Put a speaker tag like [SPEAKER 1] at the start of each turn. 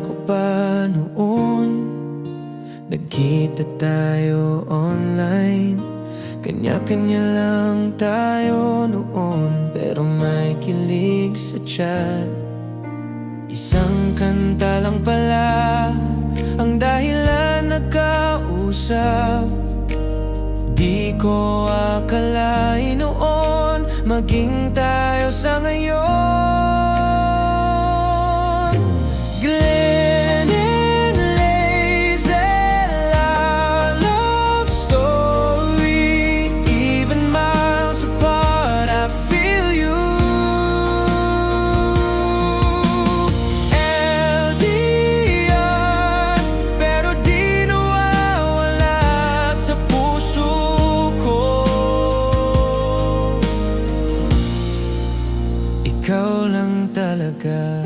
[SPEAKER 1] ko pa noon, nagkita tayo online. Kanya-kanya lang tayo noon, pero may kilig sa chat. Isang kanta lang pala ang dahilan nagkausap. Di ko akalain noon maging tayo sa ngayon. Glenn and Lazel, our love story. Even miles apart, I feel you. LDR, pero di nawawala sa puso ko. Ikaw lang talaga.